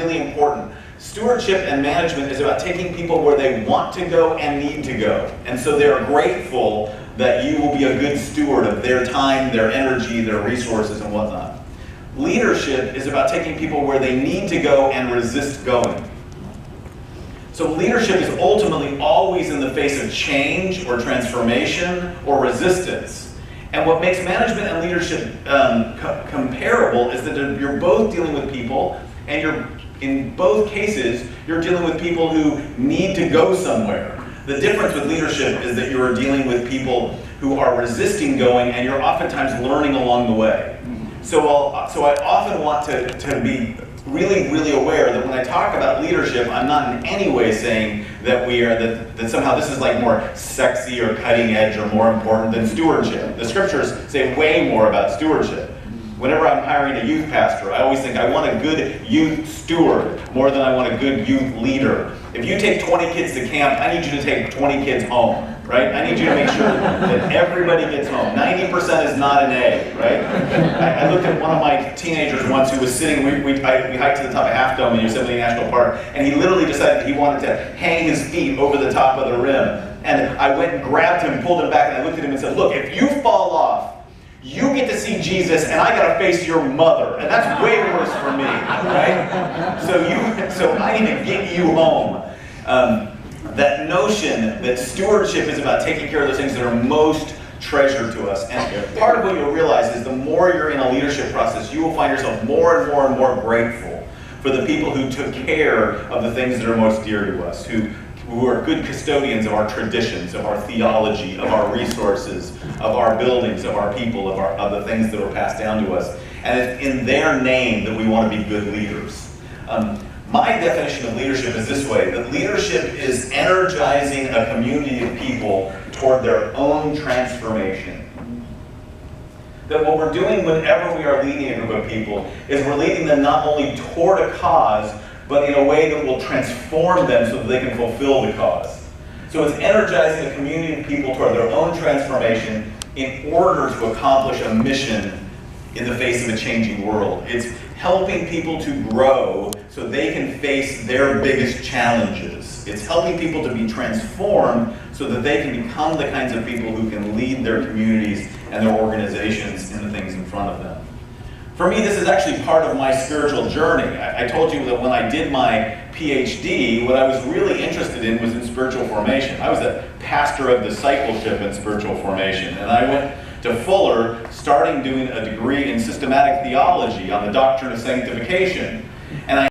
Really important. Stewardship and management is about taking people where they want to go and need to go. And so they're grateful that you will be a good steward of their time, their energy, their resources, and whatnot. Leadership is about taking people where they need to go and resist going. So leadership is ultimately always in the face of change or transformation or resistance. And what makes management and leadership comparable is that you're both dealing with people, and in both cases, you're dealing with people who need to go somewhere. The difference with leadership is that you're dealing with people who are resisting going, and you're oftentimes learning along the way. So I often want to be really aware that when I talk about leadership, I'm not in any way saying that that somehow this is like more sexy or cutting edge or more important than stewardship. The scriptures say way more about stewardship. Whenever I'm hiring a youth pastor, I always think I want a good youth steward more than I want a good youth leader. If you take 20 kids to camp, I need you to take 20 kids home, right? I need you to make sure that everybody gets home. 90% is not an A, right? I looked at one of my teenagers once who was sitting, we hiked to the top of Half Dome in Yosemite National Park, and he literally decided he wanted to hang his feet over the top of the rim. And I went and grabbed him, pulled him back, and I looked at him and said, look, if you fall off, you get to see Jesus, and I got to face your mother, and that's way worse for me, right? So I need to get you home. That notion that stewardship is about taking care of those things that are most treasured to us, and part of what you'll realize is the more you're in a leadership process, you will find yourself more and more grateful for the people who took care of the things that are most dear to us, who are good custodians of our traditions, of our theology, of our resources, of our buildings, of our people, of the things that were passed down to us. And it's in their name that we want to be good leaders. My definition of leadership is this way, that leadership is energizing a community of people toward their own transformation. That what we're doing whenever we are leading a group of people is we're leading them not only toward a cause, but in a way that will transform them so that they can fulfill the cause. So it's energizing a community of people toward their own transformation in order to accomplish a mission in the face of a changing world. It's helping people to grow so they can face their biggest challenges. It's helping people to be transformed so that they can become the kinds of people who can lead their communities and their organizations in the things in front of them. For me, this is actually part of my spiritual journey. I told you that when I did my PhD, what I was really interested in was in spiritual formation. I was a pastor of discipleship and spiritual formation, and I went to Fuller, starting doing a degree in systematic theology on the doctrine of sanctification.